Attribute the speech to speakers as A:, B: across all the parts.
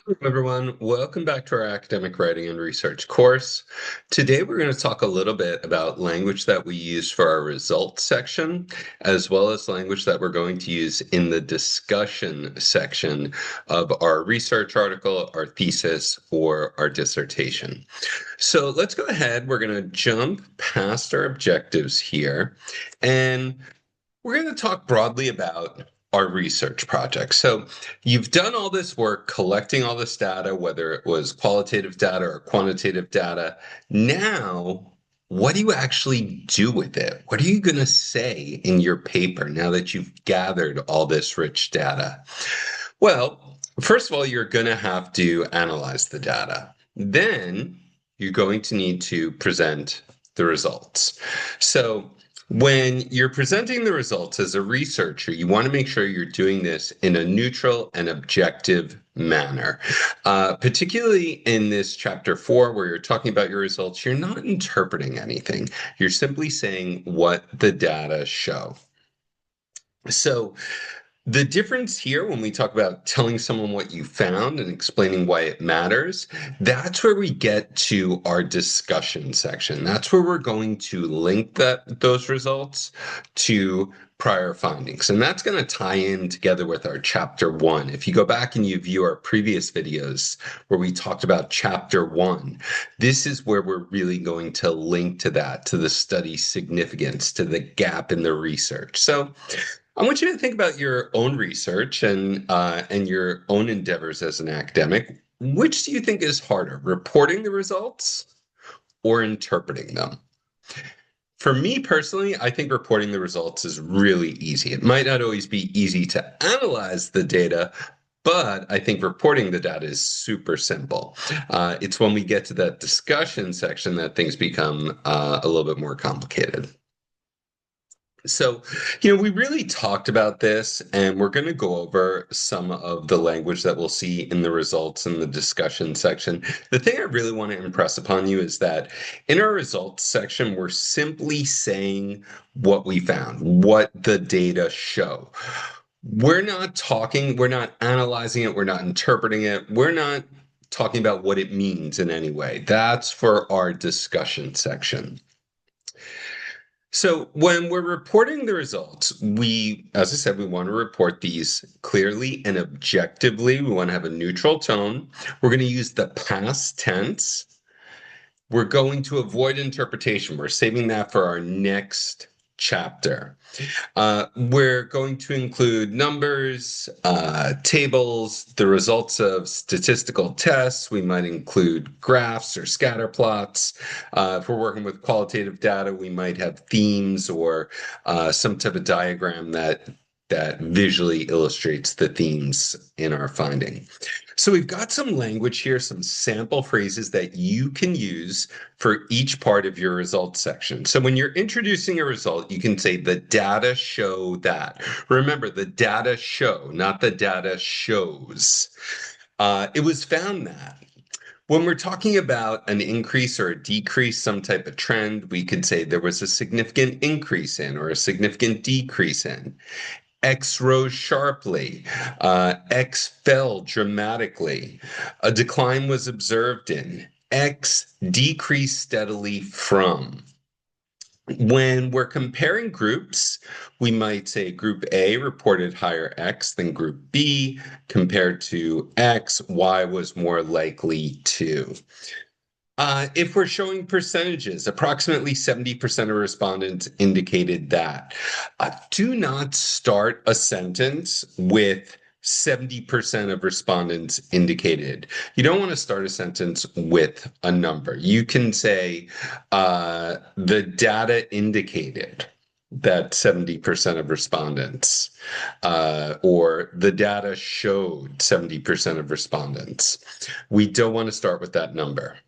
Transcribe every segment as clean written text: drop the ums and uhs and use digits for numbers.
A: Hello, everyone. Welcome back to our academic writing and research course. Today, we're going to talk a little bit about language that we use for our results section, as well as language that we're going to use in the discussion section of our research article, our thesis, or our dissertation. So let's go ahead. We're going to jump past our objectives here, and we're going to talk broadly about our research project. So you've done all this work collecting all this data, whether it was qualitative data or quantitative data. Now, what do you actually do with it? What are you going to say in your paper now that you've gathered all this rich data? Well, first of all, you're going to have to analyze the data. Then you're going to need to present the results. So when you're presenting the results as a researcher, you want to make sure you're doing this in a neutral and objective manner. Particularly in this chapter 4, where you're talking about your results, you're not interpreting anything. You're simply saying what the data show. So the difference here, when we talk about telling someone what you found and explaining why it matters, that's where we get to our discussion section. That's where we're going to link those results to prior findings. And that's going to tie in together with our chapter 1. If you go back and you view our previous videos where we talked about chapter 1, this is where we're really going to link to that, to the study significance, to the gap in the research. So I want you to think about your own research and your own endeavors as an academic. Which do you think is harder, reporting the results or interpreting them? For me personally, I think reporting the results is really easy. It might not always be easy to analyze the data, but I think reporting the data is super simple. It's when we get to that discussion section that things become a little bit more complicated. So, we really talked about this, and we're going to go over some of the language that we'll see in the results in the discussion section. The thing I really want to impress upon you is that in our results section, we're simply saying what we found, what the data show. We're not analyzing it, we're not interpreting it, we're not talking about what it means in any way. That's for our discussion section. So when we're reporting the results, as I said, we want to report these clearly and objectively. We want to have a neutral tone. We're going to use the past tense. We're going to avoid interpretation. We're saving that for our next chapter. We're going to include numbers, tables, the results of statistical tests. We might include graphs or scatter plots. If we're working with qualitative data, we might have themes or some type of diagram that visually illustrates the themes in our finding. So we've got some language here, some sample phrases that you can use for each part of your results section. So when you're introducing a result, you can say the data show that. Remember, the data show, not the data shows. It was found that. When we're talking about an increase or a decrease, some type of trend, we could say there was a significant increase in or a significant decrease in. X rose sharply. X fell dramatically. A decline was observed in. X decreased steadily from. When we're comparing groups, we might say group A reported higher X than group B. Compared to X, Y was more likely to. If we're showing percentages, approximately 70% of respondents indicated that. Do not start a sentence with 70% of respondents indicated. You don't want to start a sentence with a number. You can say the data indicated that 70% of respondents, or the data showed 70% of respondents. We don't want to start with that number.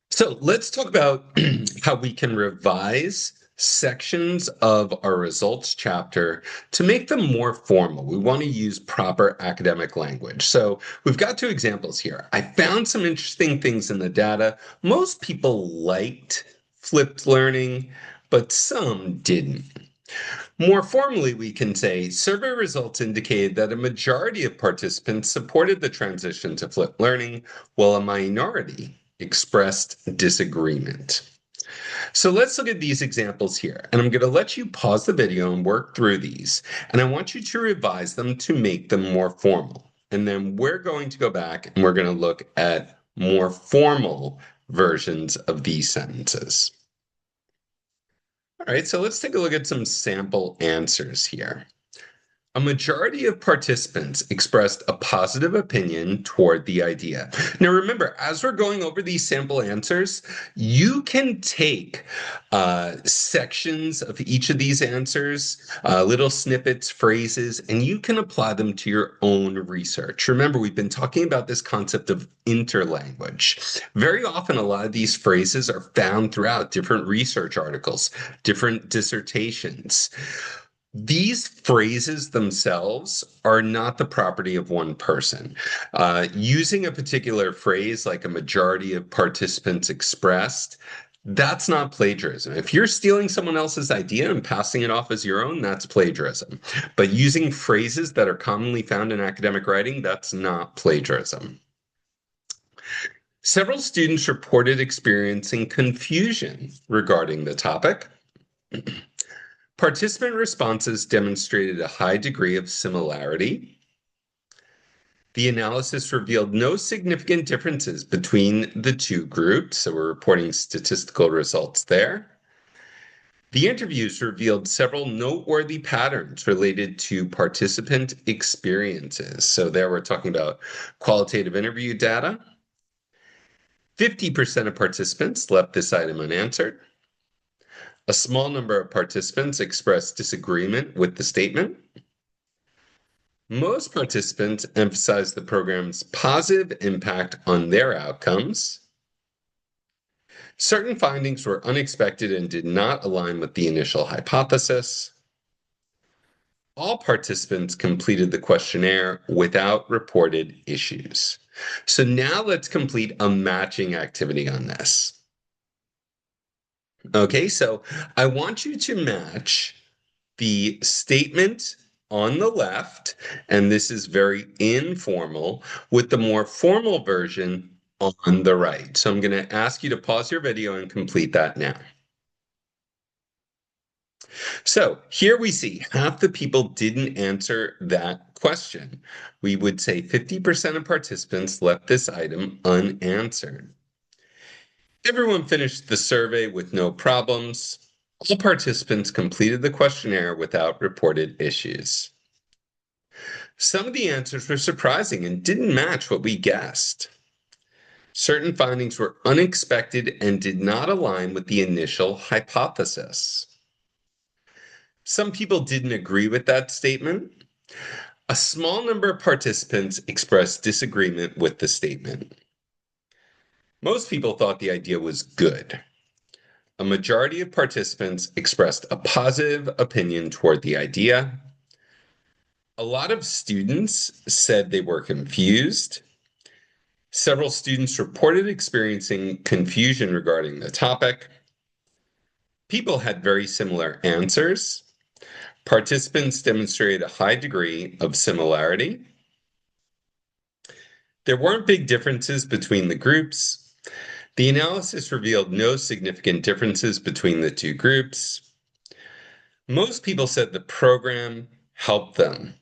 A: So let's talk about how we can revise sections of our results chapter to make them more formal. We want to use proper academic language. So we've got 2 examples here. I found some interesting things in the data. Most people liked flipped learning, but some didn't. More formally, we can say survey results indicated that a majority of participants supported the transition to flipped learning, while a minority expressed disagreement. So let's look at these examples here, and I'm going to let you pause the video and work through these, and I want you to revise them to make them more formal. And then we're going to go back and we're going to look at more formal versions of these sentences. All right, so let's take a look at some sample answers here. A majority of participants expressed a positive opinion toward the idea. Now, remember, as we're going over these sample answers, you can take sections of each of these answers, little snippets, phrases, and you can apply them to your own research. Remember, we've been talking about this concept of interlanguage. Very often, a lot of these phrases are found throughout different research articles, different dissertations. These phrases themselves are not the property of one person. Using a particular phrase like a majority of participants expressed, that's not plagiarism. If you're stealing someone else's idea and passing it off as your own, that's plagiarism. But using phrases that are commonly found in academic writing, that's not plagiarism. Several students reported experiencing confusion regarding the topic. Participant responses demonstrated a high degree of similarity. The analysis revealed no significant differences between the two groups, so we're reporting statistical results there. The interviews revealed several noteworthy patterns related to participant experiences. So there we're talking about qualitative interview data. 50% of participants left this item unanswered. A small number of participants expressed disagreement with the statement. Most participants emphasized the program's positive impact on their outcomes. Certain findings were unexpected and did not align with the initial hypothesis. All participants completed the questionnaire without reported issues. So now let's complete a matching activity on this. Okay, so I want you to match the statement on the left, and this is very informal, with the more formal version on the right. So I'm going to ask you to pause your video and complete that now. So here we see half the people didn't answer that question. We would say 50% of participants left this item unanswered. Everyone finished the survey with no problems. All participants completed the questionnaire without reported issues. Some of the answers were surprising and didn't match what we guessed. Certain findings were unexpected and did not align with the initial hypothesis. Some people didn't agree with that statement. A small number of participants expressed disagreement with the statement. Most people thought the idea was good. A majority of participants expressed a positive opinion toward the idea. A lot of students said they were confused. Several students reported experiencing confusion regarding the topic. People had very similar answers. Participants demonstrated a high degree of similarity. There weren't big differences between the groups. The analysis revealed no significant differences between the two groups. Most people said the program helped them.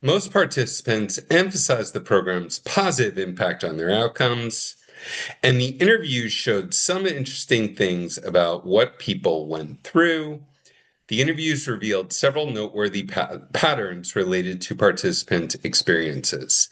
A: Most participants emphasized the program's positive impact on their outcomes, and the interviews showed some interesting things about what people went through. The interviews revealed several noteworthy patterns related to participant experiences.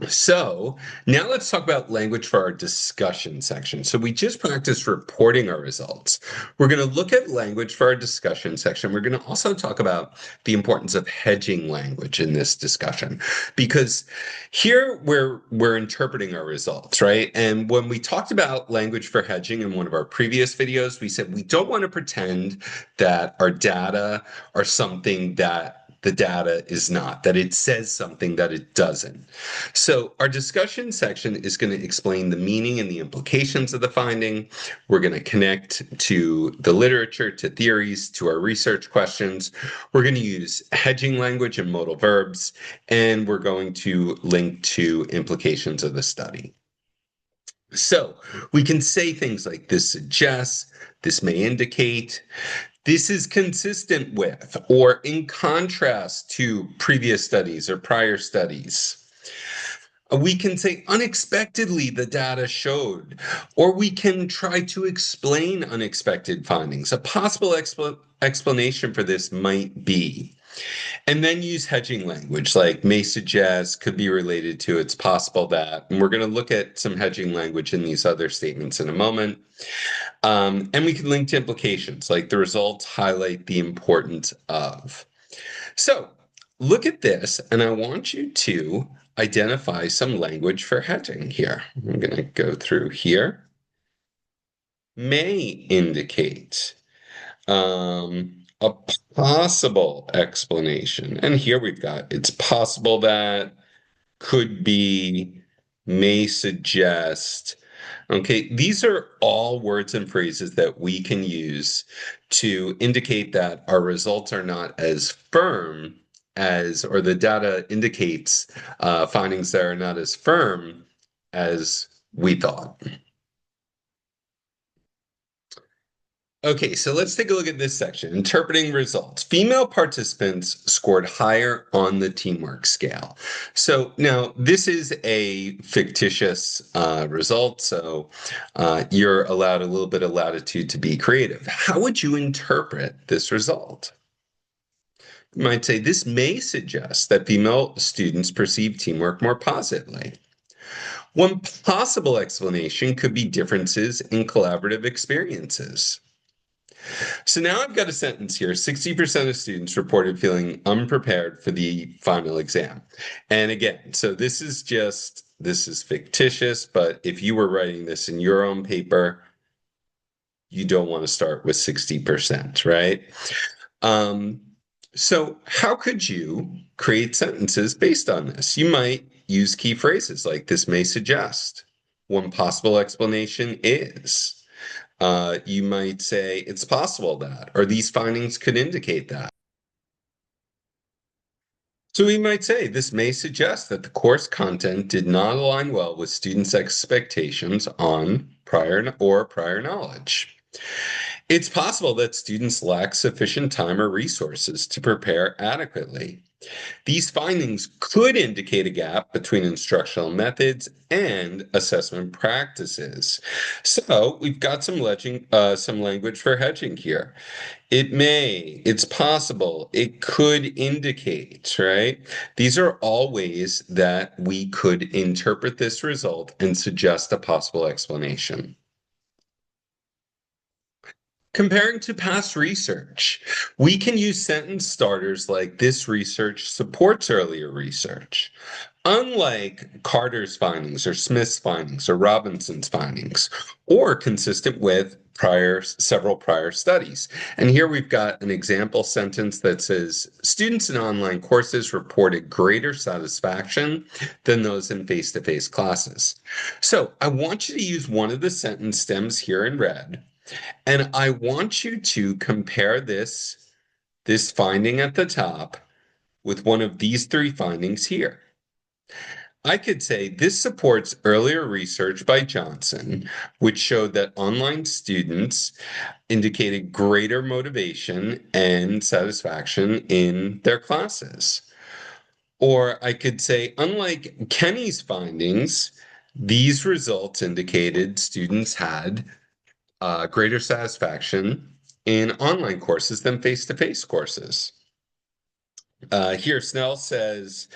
A: So now let's talk about language for our discussion section. So we just practiced reporting our results. We're going to look at language for our discussion section. We're going to also talk about the importance of hedging language in this discussion, because here we're interpreting our results, right? And when we talked about language for hedging in one of our previous videos, we said we don't want to pretend that our data are something that the data is not, that it says something that it doesn't. So our discussion section is going to explain the meaning and the implications of the finding. We're going to connect to the literature, to theories, to our research questions. We're going to use hedging language and modal verbs, and we're going to link to implications of the study. So we can say things like this suggests, this may indicate, this is consistent with, or in contrast to previous studies or prior studies. We can say unexpectedly the data showed, or we can try to explain unexpected findings. A possible explanation for this might be, and then use hedging language like may suggest, could be related to, it's possible that. And we're going to look at some hedging language in these other statements in a moment. And we can link to implications like the results highlight the importance of. So look at this, and I want you to identify some language for hedging here. I'm going to go through here. May indicate a possible explanation. And here we've got it's possible that, could be, may suggest. Okay, these are all words and phrases that we can use to indicate that our results are not as firm as, or the data indicates findings that are not as firm as we thought. Okay, so let's take a look at this section. Interpreting results. Female participants scored higher on the teamwork scale. So now this is a fictitious result, so you're allowed a little bit of latitude to be creative. How would you interpret this result? You might say this may suggest that female students perceive teamwork more positively. One possible explanation could be differences in collaborative experiences. So now I've got a sentence here. 60% of students reported feeling unprepared for the final exam. And again, so this is fictitious, but if you were writing this in your own paper, you don't want to start with 60%, right? So how could you create sentences based on this? You might use key phrases like this may suggest. One possible explanation is. You might say it's possible that, or these findings could indicate that. So we might say this may suggest that the course content did not align well with students' expectations on prior knowledge. It's possible that students lack sufficient time or resources to prepare adequately. These findings could indicate a gap between instructional methods and assessment practices. So we've got some language for hedging here. It may, it's possible, it could indicate, right? These are all ways that we could interpret this result and suggest a possible explanation. Comparing to past research, we can use sentence starters like this research supports earlier research. Unlike Carter's findings or Smith's findings or Robinson's findings, or consistent with several prior studies. And here we've got an example sentence that says, students in online courses reported greater satisfaction than those in face-to-face classes. So I want you to use one of the sentence stems here in red. And I want you to compare this finding at the top with one of these three findings here. I could say this supports earlier research by Johnson, which showed that online students indicated greater motivation and satisfaction in their classes. Or I could say, unlike Kenny's findings, these results indicated students had greater satisfaction in online courses than face-to-face courses. Here, Snell says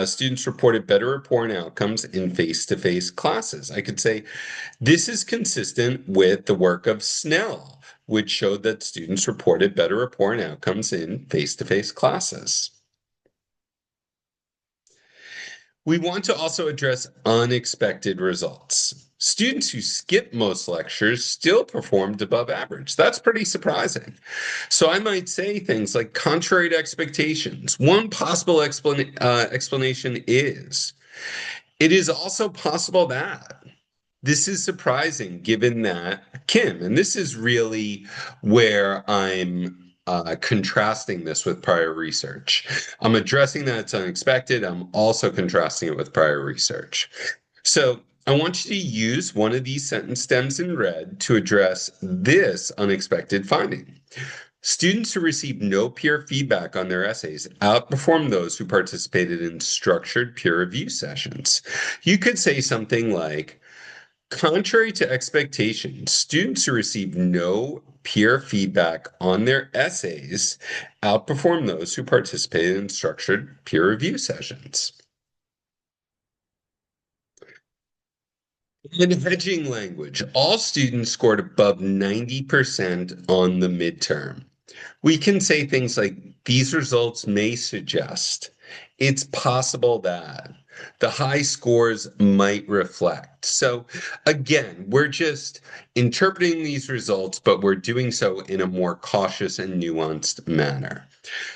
A: students reported better rapport and outcomes in face-to-face classes. I could say this is consistent with the work of Snell, which showed that students reported better rapport and outcomes in face-to-face classes. We want to also address unexpected results. Students who skipped most lectures still performed above average. That's pretty surprising. So I might say things like contrary to expectations. One possible explanation is it is also possible that. This is surprising given that Kim, and this is really where I'm contrasting this with prior research. I'm addressing that it's unexpected. I'm also contrasting it with prior research. So I want you to use one of these sentence stems in red to address this unexpected finding. Students who received no peer feedback on their essays outperformed those who participated in structured peer review sessions. You could say something like, contrary to expectations, students who received no peer feedback on their essays outperformed those who participated in structured peer review sessions. In hedging language, all students scored above 90% on the midterm. We can say things like, these results may suggest, it's possible that, the high scores might reflect. So again, we're just interpreting these results, but we're doing so in a more cautious and nuanced manner.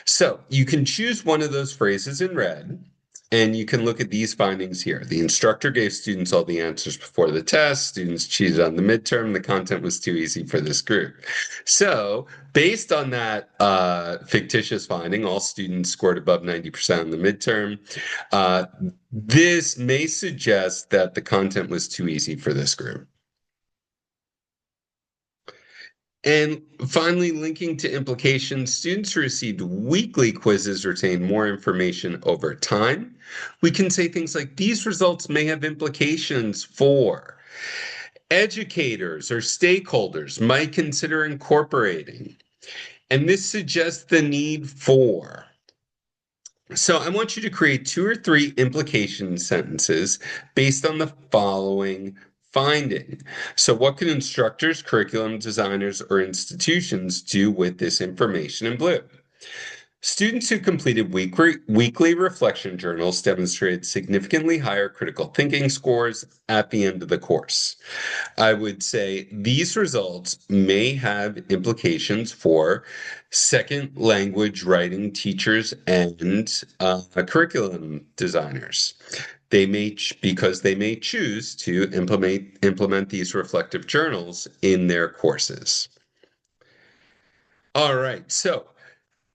A: So you can choose one of those phrases in red, and you can look at these findings here. The instructor gave students all the answers before the test. Students cheated on the midterm. The content was too easy for this group. So based on that fictitious finding, all students scored above 90% on the midterm. This may suggest that the content was too easy for this group. And finally, linking to implications, students who received weekly quizzes retain more information over time. We can say things like, these results may have implications for educators or stakeholders might consider incorporating. And this suggests the need for. So I want you to create 2 or 3 implication sentences based on the following finding. So what can instructors, curriculum designers, or institutions do with this information in blue? Students who completed weekly reflection journals demonstrated significantly higher critical thinking scores at the end of the course. I would say these results may have implications for second language writing teachers and curriculum designers. They may, because they may choose to implement these reflective journals in their courses. All right, so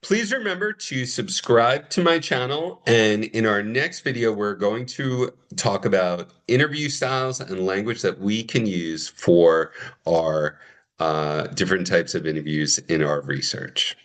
A: please remember to subscribe to my channel, and in our next video, we're going to talk about interview styles and language that we can use for our different types of interviews in our research.